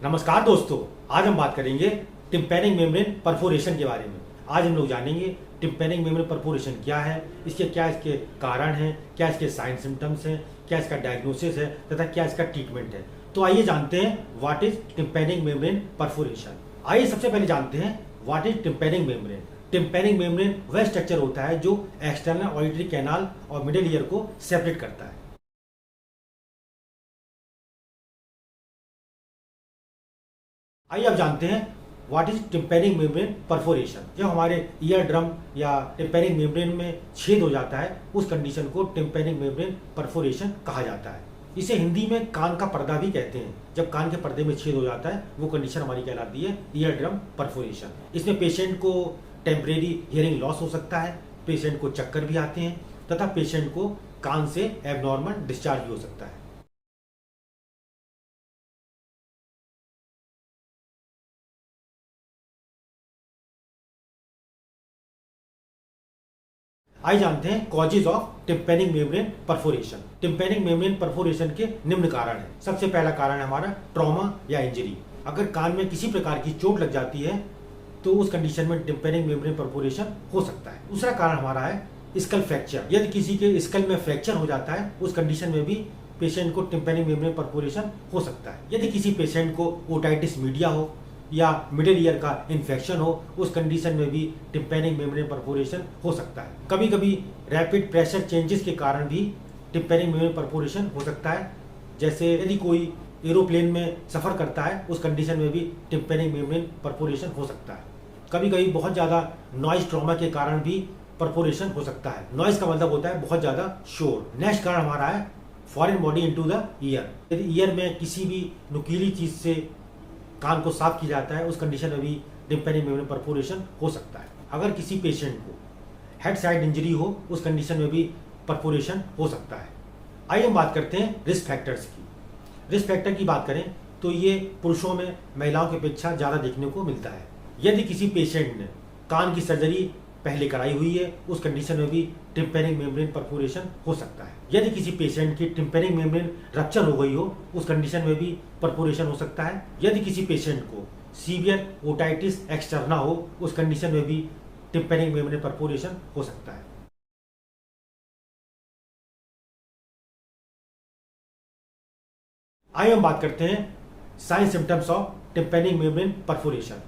नमस्कार दोस्तों, आज हम बात करेंगे टिम्पैनिक मेम्ब्रेन परफोरेशन के बारे में। आज हम लोग जानेंगे टिम्पैनिक मेम्ब्रेन परफोरेशन क्या है, इसके कारण हैं, क्या इसके साइन सिम्टम्स हैं, क्या इसका डायग्नोसिस है तथा क्या इसका ट्रीटमेंट है। तो आइए जानते हैं what is tympanic membrane perforation. आइए सबसे पहले जानते हैं what is tympanic membrane. Tympanic membrane वह स्ट्रक्चर होता है जो एक्सटर्नल ऑडिटरी कैनाल और मिडिल ईयर को सेपरेट करता है। आइए अब जानते हैं what is tympanic membrane perforation. जब हमारे ईयर ड्रम या टिम्पैनिक मेम्ब्रेन में छेद हो जाता है उस कंडीशन को टिम्पैनिक मेम्ब्रेन परफोरेशन कहा जाता है। इसे हिंदी में कान का पर्दा भी कहते हैं। जब कान के पर्दे में छेद हो जाता है वो कंडीशन हमारी कहलाती है ईयर ड्रम परफोरेशन। इसमें पेशेंट को टेम्परेरी हियरिंग लॉस हो सकता है, पेशेंट को चक्कर भी आते हैं तथा पेशेंट को कान से एबनॉर्मल डिस्चार्ज भी हो सकता है। आइए जानते हैं causes of tympanic membrane perforation. Tympanic membrane perforation के निम्न कारण हैं। सबसे पहला कारण है हमारा ट्रॉमा या इंजरी। अगर कान में किसी प्रकार की चोट लग जाती है तो उस कंडीशन में टिम्पैनिक मेम्ब्रेन परफोरेशन हो सकता है। दूसरा कारण हमारा है स्कल फ्रैक्चर। यदि किसी के स्कल में फ्रैक्चर हो जाता है उस कंडीशन में भी पेशेंट को टिम्पैनिक मेम्ब्रेन परफोरेशन हो सकता है। यदि किसी पेशेंट को ओटाइटिस मीडिया हो या मिडिल ईयर का इन्फेक्शन हो उस कंडीशन में भी टिम्पैनिक मेम्ब्रेन परफोरेशन हो सकता है। कभी कभी रैपिड प्रेशर चेंजेस के कारण भी टिम्पैनिक मेम्ब्रेन परफोरेशन हो सकता है। जैसे यदि कोई एरोप्लेन में सफ़र करता है उस कंडीशन में भी टिम्पैनिक मेम्ब्रेन परफोरेशन हो सकता है। कभी कभी बहुत ज़्यादा नॉइज ट्रॉमा के कारण भी परफोरेशन हो सकता है। नॉइज का मतलब होता है बहुत ज़्यादा शोर। नेक्स्ट कारण हमारा है foreign body into the year. यदि ईयर में किसी भी नुकीली चीज़ से कान को साफ किया जाता है उस कंडीशन में भी टिम्पैनिक मेम्ब्रेन परफोरेशन हो सकता है। अगर किसी पेशेंट को हेड साइड इंजरी हो उस कंडीशन में भी परफोरेशन हो सकता है। आइए हम बात करते हैं रिस्क फैक्टर्स की। रिस्क फैक्टर की बात करें तो ये पुरुषों में महिलाओं की अपेक्षा ज़्यादा देखने को मिलता है। यदि किसी पेशेंट ने कान की सर्जरी पहले कराई हुई है उस कंडीशन में भी टिम्पैनिक मेम्ब्रेन परफोरेशन हो सकता है। यदि किसी पेशेंट की टिम्पैनिक मेम्ब्रेन रप्चर हो गई हो उस कंडीशन में भी परफोरेशन हो सकता है। यदि किसी पेशेंट को सीवियर ओटाइटिस एक्सटर्ना हो उस कंडीशन में भी टिम्पैनिक मेम्ब्रेन परफोरेशन हो सकता है। आइए हम बात करते हैं sign symptoms of tympanic membrane perforation.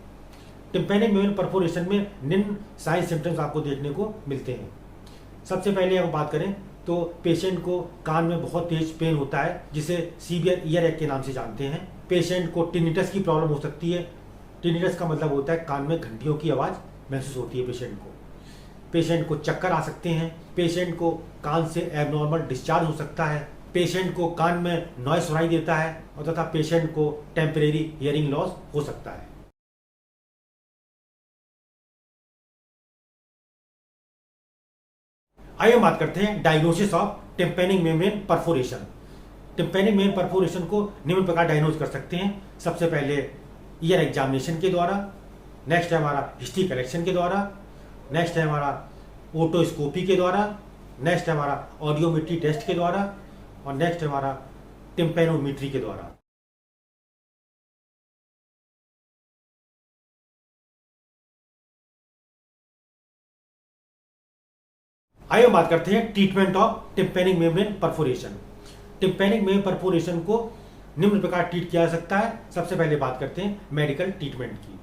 Tympanic membrane perforation में निम्न साइन सिम्टम्स आपको देखने को मिलते हैं। सबसे पहले अगर बात करें तो पेशेंट को कान में बहुत तेज पेन होता है जिसे सीवियर ईयर एक के नाम से जानते हैं। पेशेंट को टिनिटस की प्रॉब्लम हो सकती है। टिनिटस का मतलब होता है कान में घंटियों की आवाज़ महसूस होती है पेशेंट को। पेशेंट को चक्कर आ सकते हैं। पेशेंट को कान से एबनॉर्मल डिस्चार्ज हो सकता है। पेशेंट को कान में नॉइज सुनाई देता है और तथा पेशेंट को टेम्परेरी हियरिंग लॉस हो सकता है। आइए हम बात करते हैं diagnosis of tympanic membrane perforation. Tympanic membrane perforation को निम्न प्रकार डायग्नोज कर सकते हैं। सबसे पहले ईयर एग्जामिनेशन के द्वारा, नेक्स्ट है हमारा हिस्ट्री कलेक्शन के द्वारा, नेक्स्ट है हमारा ओटोस्कोपी के द्वारा, नेक्स्ट है हमारा ऑडियोमेट्री टेस्ट के द्वारा और नेक्स्ट है हमारा टिम्पैनोमेट्री के द्वारा। आइए हम बात करते हैं treatment of tympanic membrane perforation. Tympanic membrane perforation को निम्न प्रकार ट्रीट किया जा सकता है। सबसे पहले बात करते हैं मेडिकल ट्रीटमेंट की।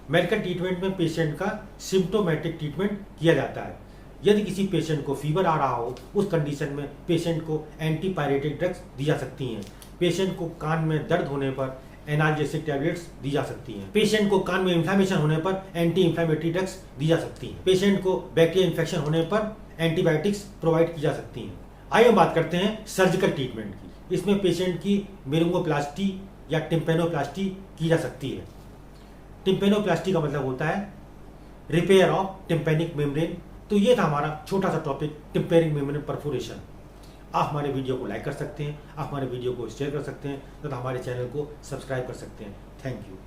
मेडिकल ट्रीटमेंट में पेशेंट का सिम्प्टोमेटिक ट्रीटमेंट किया जाता है। यदि किसी पेशेंट को फीवर आ रहा हो उस कंडीशन में पेशेंट को एंटीपायरेटिक ड्रग्स दी जा सकती हैं। पेशेंट को कान में दर्द होने पर एनाल्जेसिक टैबलेट्स दी जा सकती हैं। पेशेंट को कान में इन्फ्लेमेशन होने पर एंटी इन्फ्लेमेटरी ड्रग्स दी जा सकती हैं। पेशेंट को बैक्टीरियल इन्फेक्शन होने पर एंटीबायोटिक्स प्रोवाइड की जा सकती हैं। आइए हम बात करते हैं सर्जिकल ट्रीटमेंट की। इसमें पेशेंट की मेरिंगोप्लास्टी या टिम्पैनोप्लास्टी की जा सकती है। टिम्पैनोप्लास्टी का मतलब होता है रिपेयर ऑफ टिम्पैनिक मेम्ब्रेन। तो ये था हमारा छोटा सा टॉपिक टिम्पैनिक मेम्ब्रेन परफोरेशन। आप हमारे वीडियो को लाइक कर सकते हैं, आप हमारे वीडियो को शेयर कर सकते हैं तथा हमारे चैनल को सब्सक्राइब कर सकते हैं। Thank you.